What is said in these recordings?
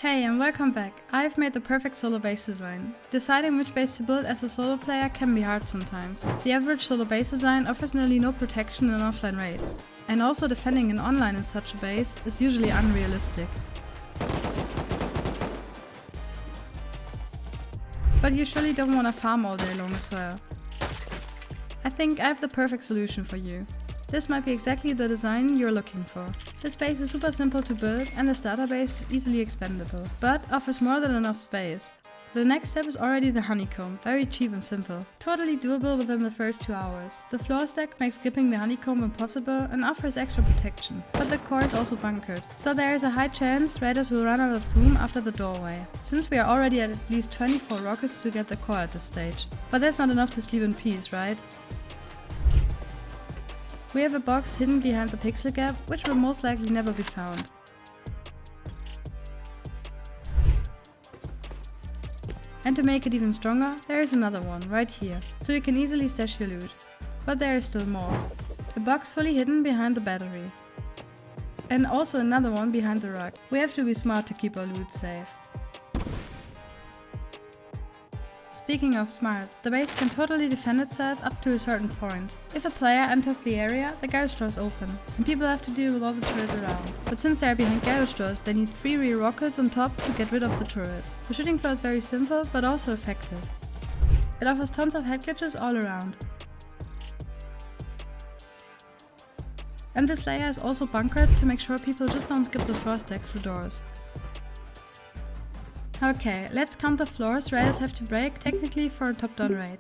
Hey and welcome back. I've made the perfect solo base design. Deciding which base to build as a solo player can be hard sometimes. The average solo base design offers nearly no protection in offline raids. And also defending an online in such a base is usually unrealistic. But you surely don't want to farm all day long as well. I think I have the perfect solution for you. This might be exactly the design you're looking for. This base is super simple to build and the starter base is easily expandable, but offers more than enough space. The next step is already the honeycomb, very cheap and simple. Totally doable within the first 2 hours. The floor stack makes skipping the honeycomb impossible and offers extra protection, but the core is also bunkered, so there is a high chance raiders will run out of boom after the doorway, since we are already at least 24 rockets to get the core at this stage. But that's not enough to sleep in peace, right? We have a box hidden behind the Pixelgap, which will most likely never be found. And to make it even stronger, there is another one, right here, so you can easily stash your loot. But there is still more. A box fully hidden behind the battery. And also another one behind the rug. We have to be smart to keep our loot safe. Speaking of smart, the base can totally defend itself up to a certain point. If a player enters the area, the garage door is open, and people have to deal with all the turrets around. But since they are behind garage doors, they need 3 rear rockets on top to get rid of the turret. The shooting floor is very simple, but also effective. It offers tons of head glitches all around. And this layer is also bunkered to make sure people just don't skip the floor stack through doors. Okay, let's count the floors raiders have to break technically for a top-down raid.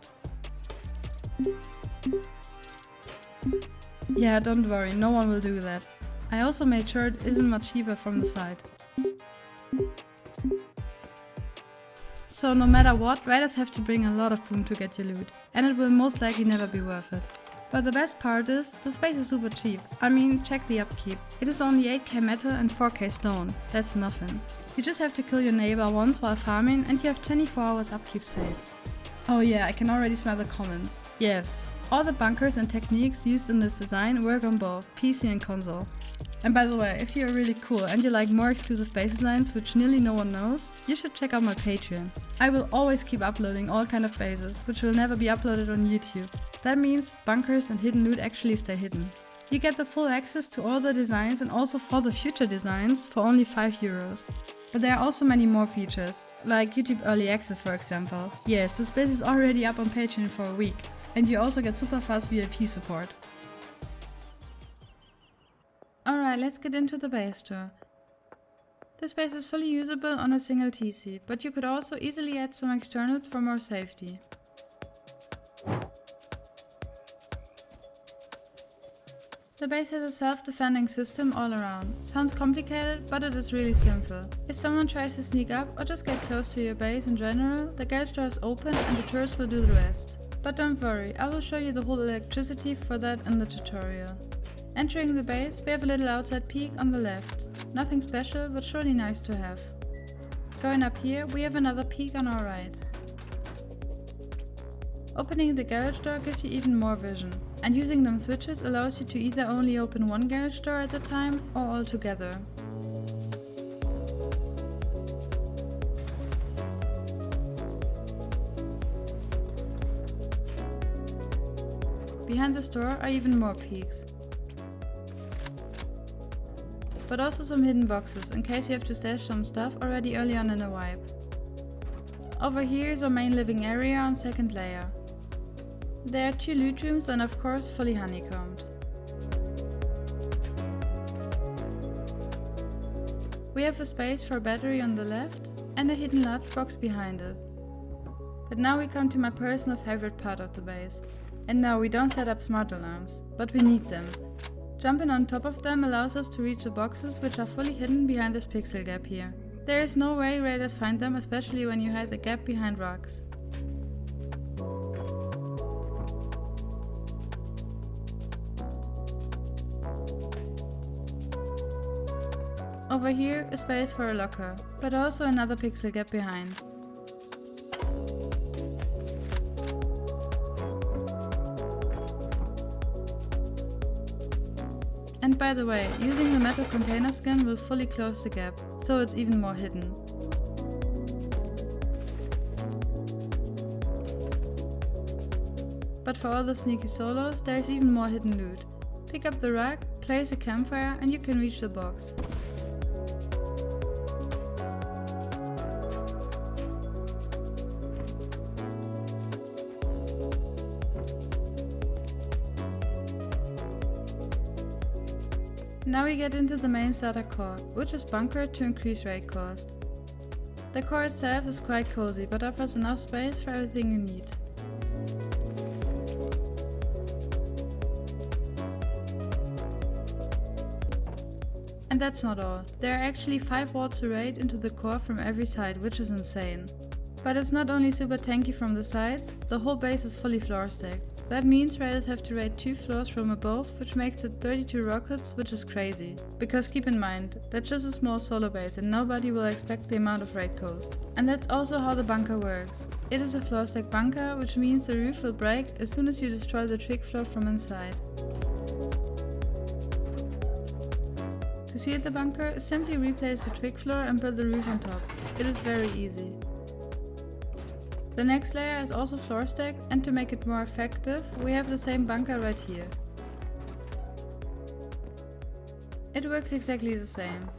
Yeah, don't worry, no one will do that. I also made sure it isn't much cheaper from the side. So no matter what, raiders have to bring a lot of boom to get your loot, and it will most likely never be worth it. But the best part is, the space is super cheap. I mean, check the upkeep. It is only 8k metal and 4k stone, that's nothing. You just have to kill your neighbor once while farming and you have 24 hours upkeep safe. Oh yeah, I can already smell the comments. Yes, all the bunkers and techniques used in this design work on both PC and console. And by the way, if you're really cool and you like more exclusive base designs which nearly no one knows, you should check out my Patreon. I will always keep uploading all kind of bases, which will never be uploaded on YouTube. That means bunkers and hidden loot actually stay hidden. You get the full access to all the designs and also for the future designs for only €5. But there are also many more features, like YouTube Early Access for example. Yes, this base is already up on Patreon for a week. And you also get super fast VIP support. Alright, let's get into the base tour. This base is fully usable on a single TC, but you could also easily add some externals for more safety. The base has a self-defending system all around. Sounds complicated, but it is really simple. If someone tries to sneak up or just get close to your base in general, the garage door is open and the turrets will do the rest. But don't worry, I will show you the whole electricity for that in the tutorial. Entering the base, we have a little outside peak on the left. Nothing special, but surely nice to have. Going up here, we have another peak on our right. Opening the garage door gives you even more vision, and using them switches allows you to either only open one garage door at a time or all together. Behind this door are even more peaks. But also some hidden boxes, in case you have to stash some stuff already early on in a wipe. Over here is our main living area on second layer. There are 2 loot rooms and of course fully honeycombed. We have a space for a battery on the left and a hidden large box behind it. But now we come to my personal favorite part of the base. And no, we don't set up smart alarms, but we need them. Jumping on top of them allows us to reach the boxes which are fully hidden behind this pixel gap here. There is no way raiders find them, especially when you hide the gap behind rocks. Over here, a space for a locker, but also another pixel gap behind. And And by the way, using the metal container skin will fully close the gap, so it's even more hidden. But for all the sneaky solos, there is even more hidden loot. Pick up the rug, place a campfire, and you can reach the box. Now we get into the main starter core, which is bunkered to increase raid cost. The core itself is quite cozy, but offers enough space for everything you need. And that's not all. There are actually 5 walls to raid into the core from every side, which is insane. But it's not only super tanky from the sides, the whole base is fully floor stacked. That means raiders have to raid 2 floors from above, which makes it 32 rockets, which is crazy. Because keep in mind, that's just a small solo base and nobody will expect the amount of raid cost. And that's also how the bunker works. It is a floor stack bunker, which means the roof will break as soon as you destroy the twig floor from inside. To seal the bunker, simply replace the twig floor and build the roof on top. It is very easy. The next layer is also floor stacked, and to make it more effective, we have the same bunker right here. It works exactly the same.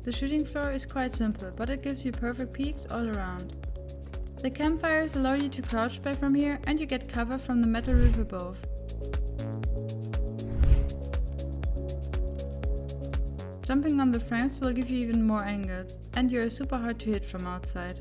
The shooting floor is quite simple, but it gives you perfect peeks all around. The campfires allow you to crouch spray from here, and you get cover from the metal roof above. Jumping on the frames will give you even more angles, and you are super hard to hit from outside.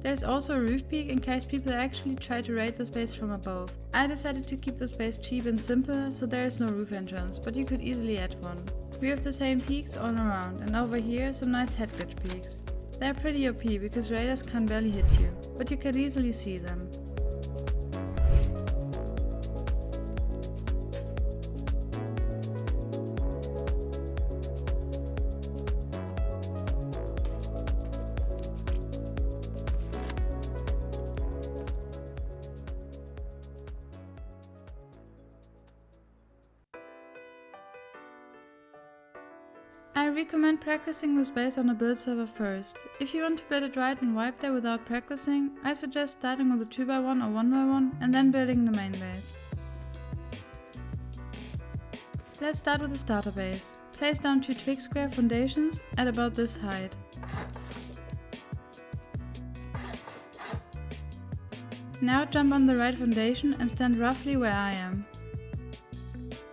There's also a roof peak in case people actually try to raid the space from above. I decided to keep the space cheap and simple, so there is no roof entrance, but you could easily add one. We have the same peaks all around, and over here some nice head glitch peaks. They're pretty OP because raiders can barely hit you, but you can easily see them. I recommend practicing this base on a build server first. If you want to build it right and wipe there without practicing, I suggest starting with a 2x1 or 1x1 and then building the main base. Let's start with the starter base. Place down 2 twig square foundations at about this height. Now jump on the right foundation and stand roughly where I am.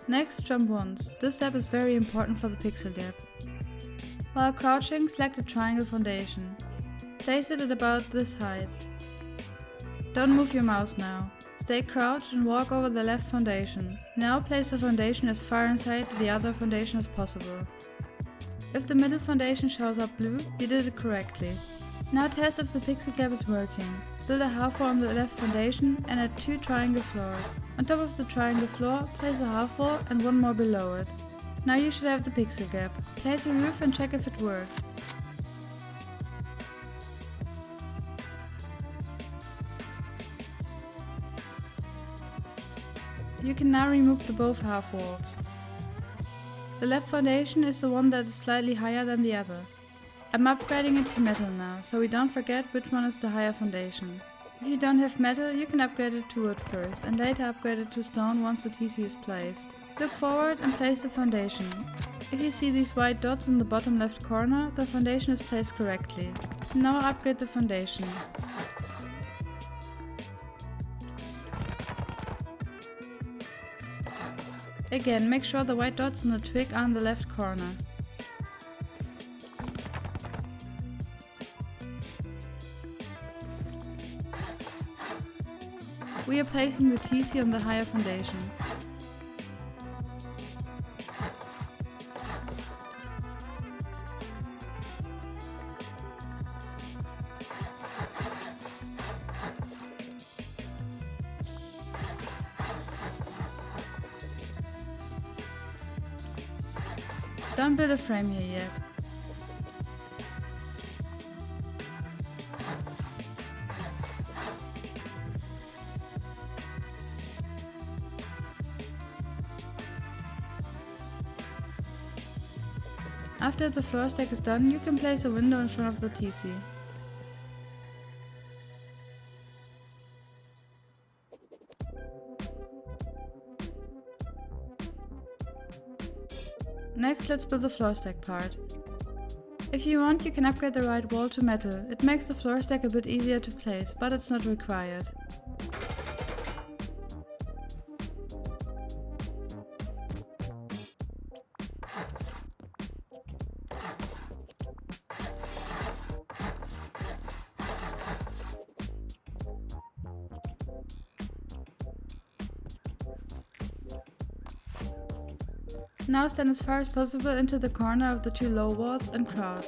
Next, jump once. This step is very important for the pixel gap. While crouching, select a triangle foundation. Place it at about this height. Don't move your mouse now. Stay crouched and walk over the left foundation. Now place the foundation as far inside the other foundation as possible. If the middle foundation shows up blue, you did it correctly. Now test if the pixel gap is working. Build a half wall on the left foundation and add 2 triangle floors. On top of the triangle floor, place a half wall and 1 more below it. Now you should have the pixel gap. Place a roof and check if it worked. You can now remove the both half walls. The left foundation is the one that is slightly higher than the other. I'm upgrading it to metal now, so we don't forget which one is the higher foundation. If you don't have metal, you can upgrade it to wood first, and later upgrade it to stone once the TC is placed. Look forward and place the foundation. If you see these white dots in the bottom left corner, the foundation is placed correctly. Now upgrade the foundation. Again, make sure the white dots on the twig are in the left corner. We are placing the TC on the higher foundation. Don't build a frame here yet. After the floor stack is done, you can place a window in front of the TC. Next, let's build the floor stack part. If you want, you can upgrade the right wall to metal. It makes the floor stack a bit easier to place, but it's not required. Now stand as far as possible into the corner of the two low walls and crouch.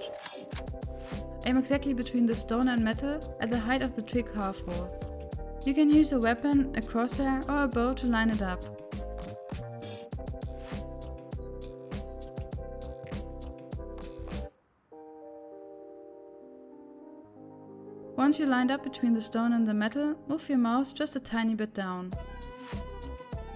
Aim exactly between the stone and metal at the height of the twig half wall. You can use a weapon, a crosshair or a bow to line it up. Once you lined up between the stone and the metal, move your mouse just a tiny bit down.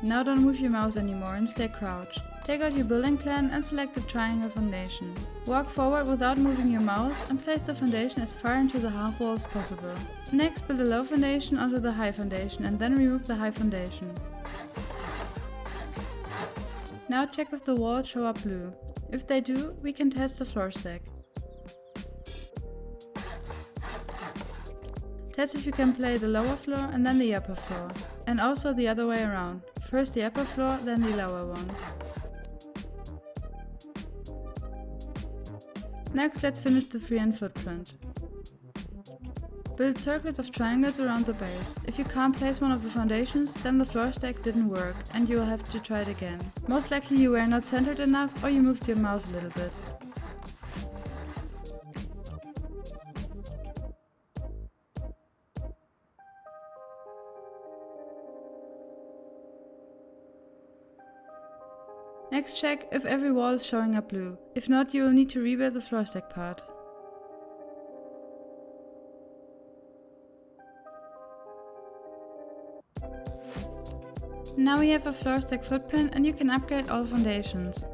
Now don't move your mouse anymore and stay crouched. Take out your building plan and select the triangle foundation. Walk forward without moving your mouse and place the foundation as far into the half wall as possible. Next, build a low foundation onto the high foundation and then remove the high foundation. Now check if the walls show up blue. If they do, we can test the floor stack. Test if you can play the lower floor and then the upper floor. And also the other way around. First the upper floor, then the lower one. Next, let's finish the freehand footprint. Build circlets of triangles around the base. If you can't place one of the foundations, then the floor stack didn't work and you will have to try it again. Most likely you were not centered enough or you moved your mouse a little bit. Next, check if every wall is showing up blue. If not, you will need to rebuild the floor stack part. Now we have a floor stack footprint and you can upgrade all foundations.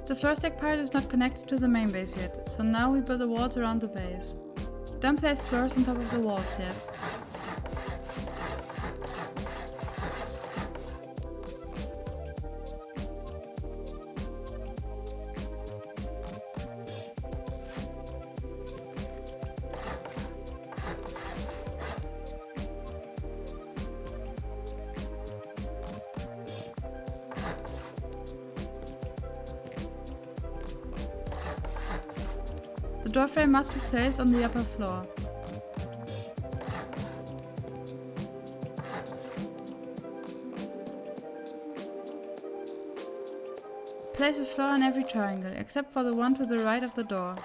The floor stack part is not connected to the main base yet, so now we build the walls around the base. Don't place floors on top of the walls yet. The door frame must be placed on the upper floor. Place a floor on every triangle, except for the one to the right of the door.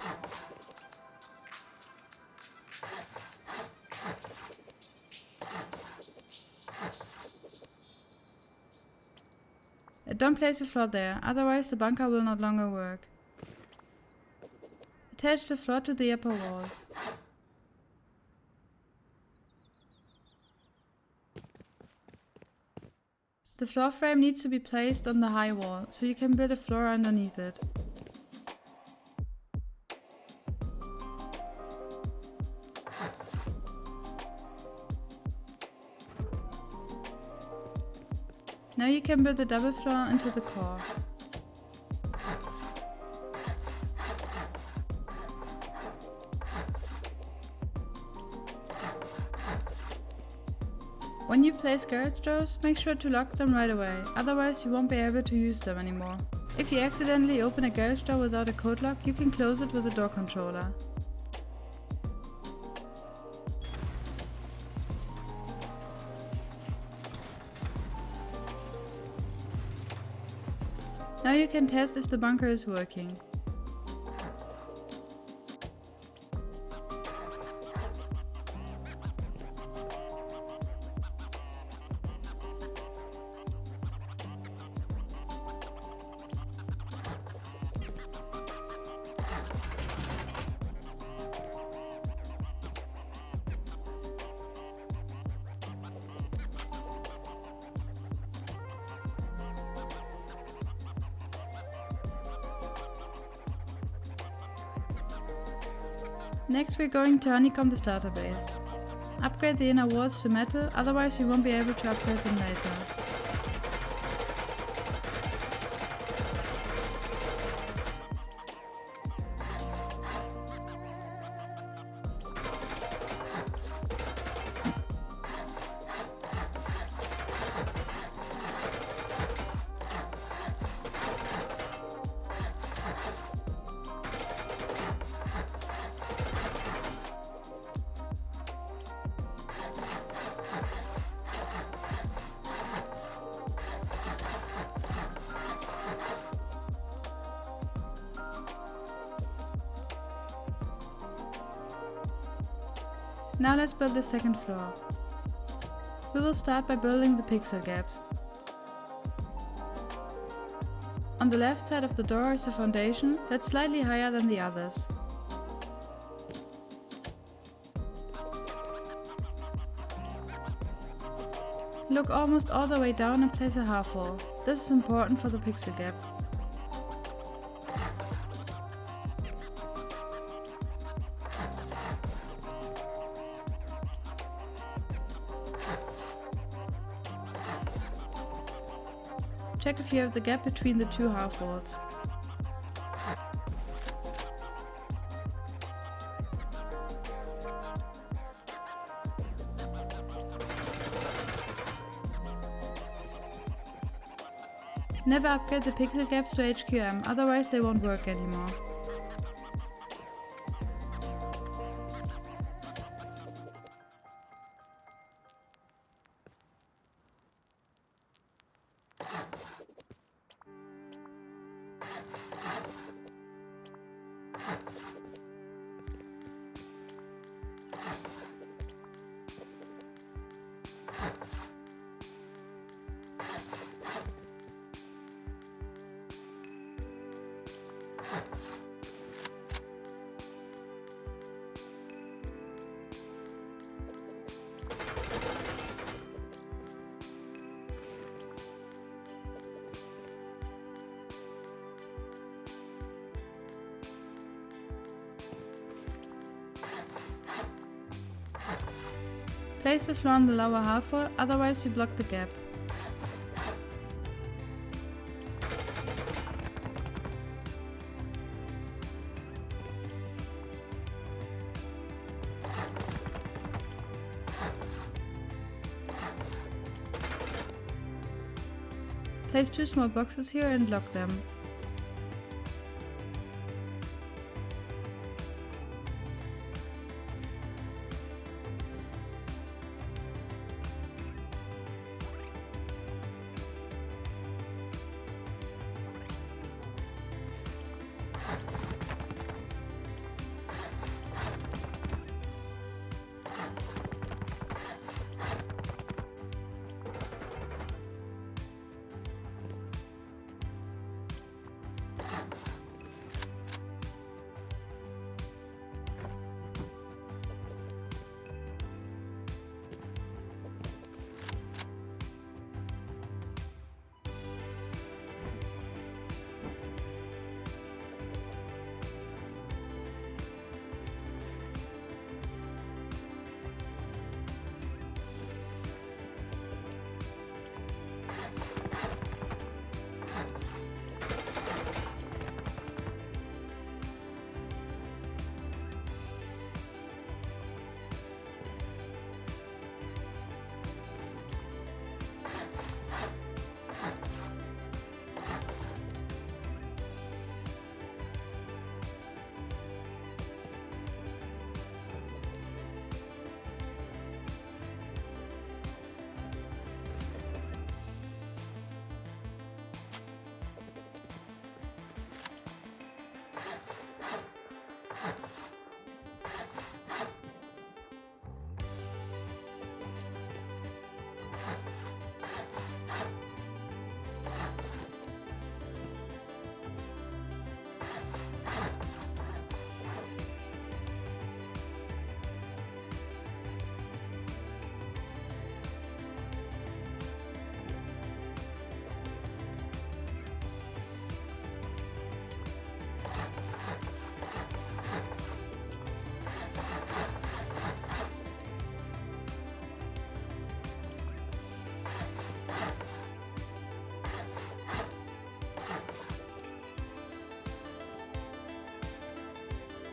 Don't place a floor there, otherwise the bunker will no longer work. Attach the floor to the upper wall. The floor frame needs to be placed on the high wall, so you can build a floor underneath it. Now you can build the double floor into the core. When you place garage doors, make sure to lock them right away, otherwise you won't be able to use them anymore. If you accidentally open a garage door without a code lock, you can close it with a door controller. Now you can test if the bunker is working. Next we're going to honeycomb the starter base. Upgrade the inner walls to metal, otherwise you won't be able to upgrade them later. Now let's build the second floor. We will start by building the pixel gaps. On the left side of the door is a foundation that's slightly higher than the others. Look almost all the way down and place a half wall. This is important for the pixel gap. Check if you have the gap between the two half walls. Never upgrade the pixel gaps to HQM, otherwise they won't work anymore. Place the floor on the lower half wall, otherwise you block the gap. Place two small boxes here and lock them.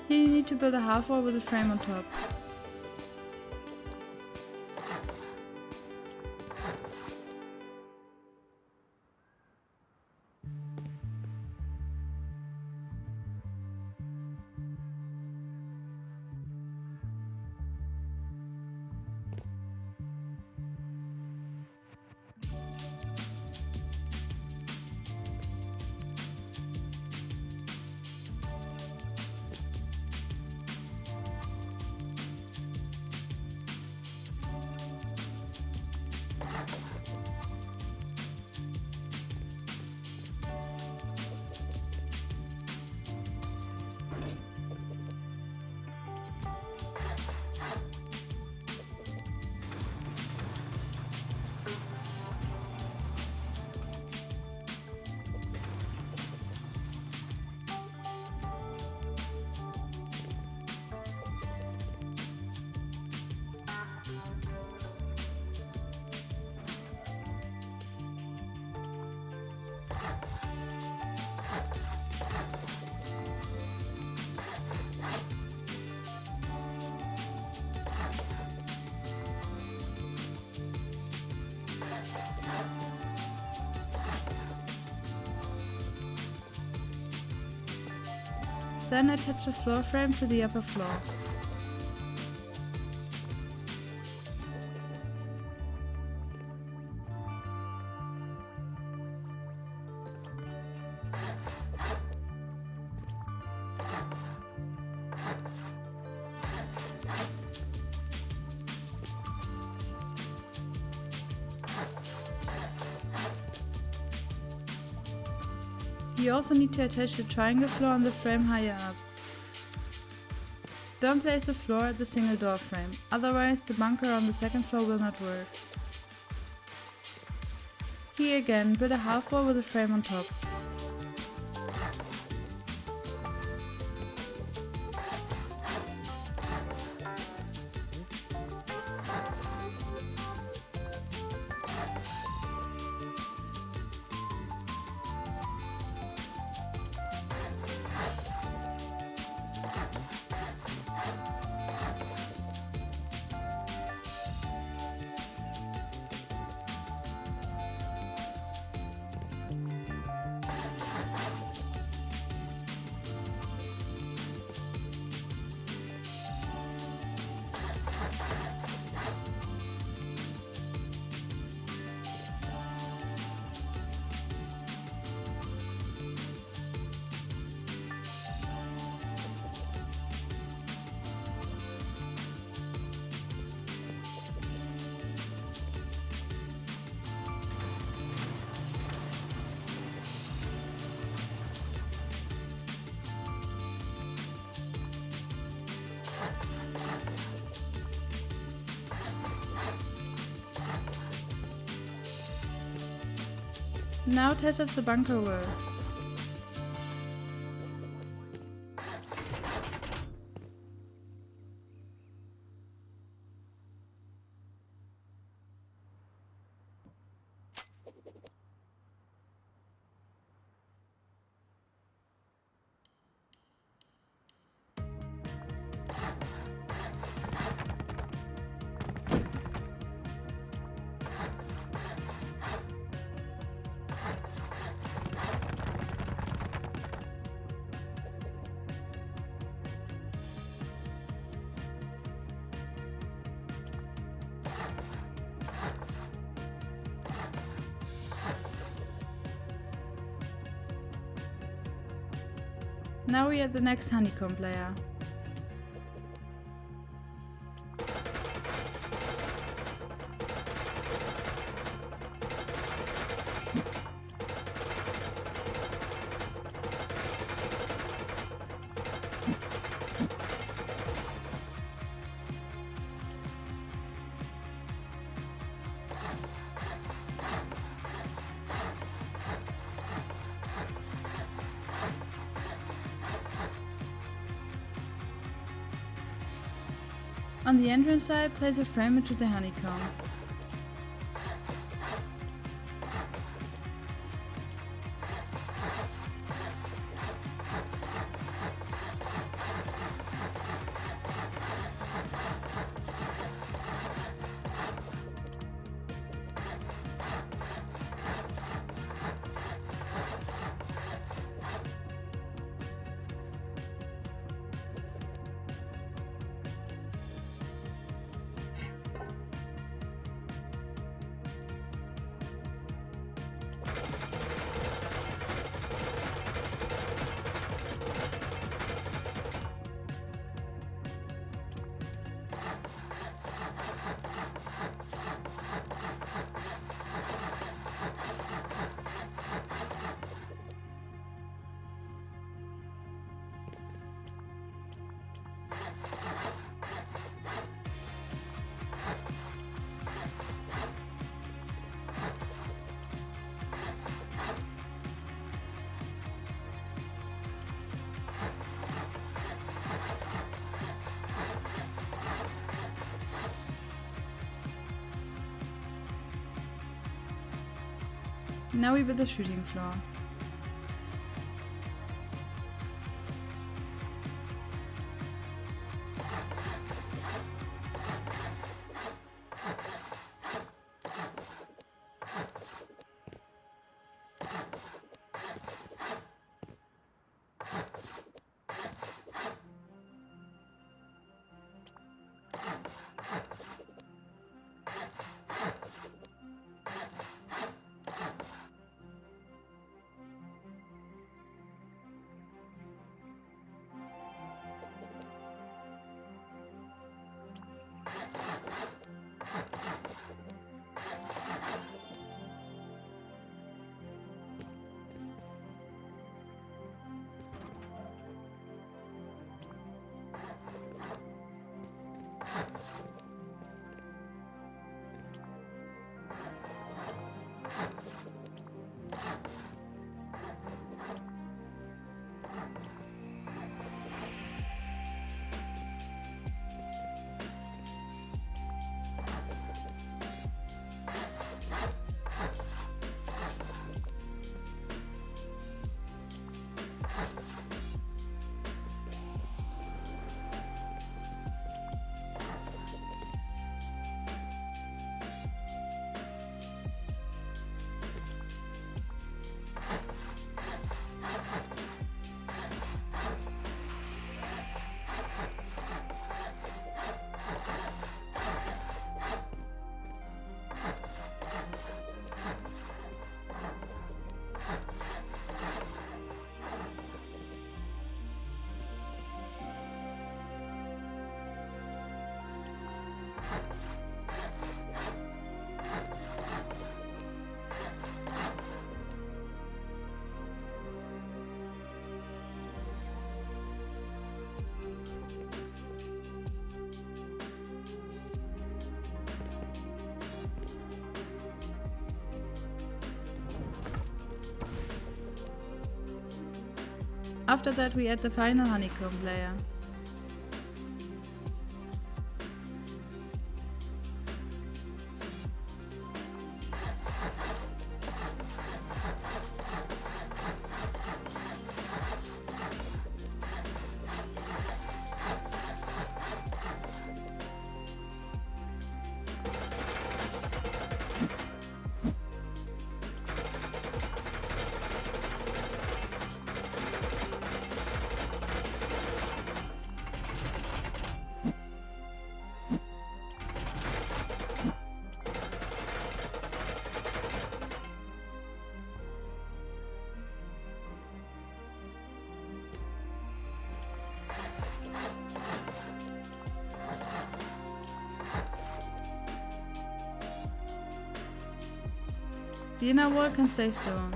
Here you need to build a half wall with a frame on top. Then attach the floor frame to the upper floor. You also need to attach the triangle floor on the frame higher up. Don't place the floor at the single door frame, otherwise the bunker on the second floor will not work. Here again, build a half wall with a frame on top. Now test if the bunker works. Now we are at the next honeycomb layer. On the entrance side, place a frame into the honeycomb. Now we build the shooting floor. After that we add the final honeycomb layer. The inner wall can stay stone.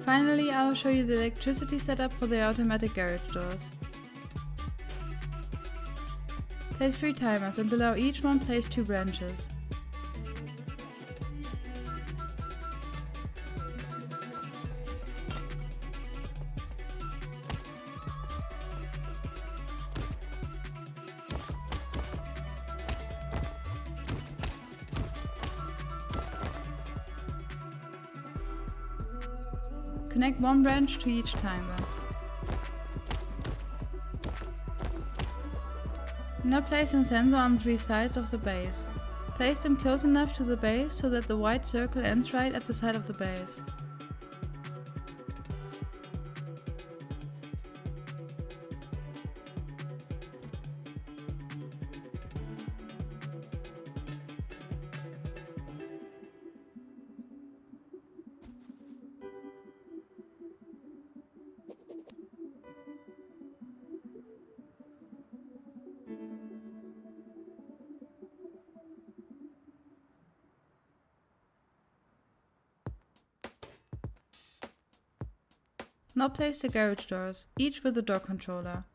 Finally, I will show you the electricity setup for the automatic garage doors. Place 3 timers and below each one place 2 branches. Connect 1 branch to each timer. Now place a sensor on 3 sides of the base. Place them close enough to the base so that the white circle ends right at the side of the base. Now place the garage doors, each with a door controller.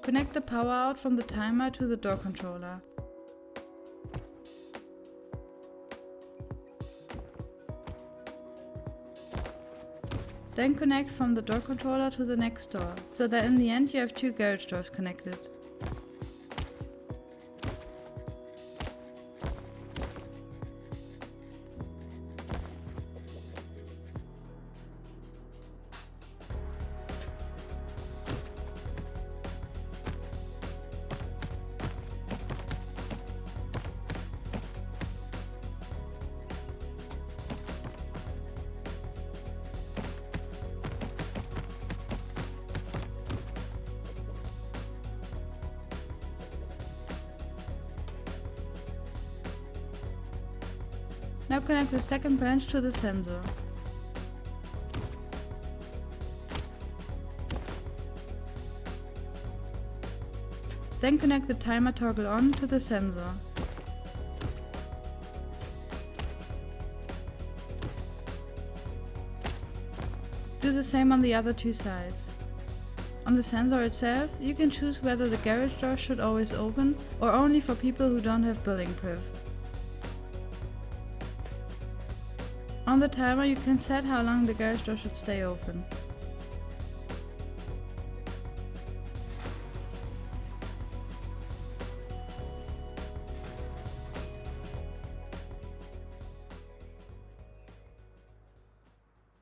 Connect the power out from the timer to the door controller. Then connect from the door controller to the next door, so that in the end you have 2 garage doors connected. Now connect the second branch to the sensor. Then connect the timer toggle on to the sensor. Do the same on the other 2 sides. On the sensor itself, you can choose whether the garage door should always open or only for people who don't have building priv. On the timer you can set how long the garage door should stay open.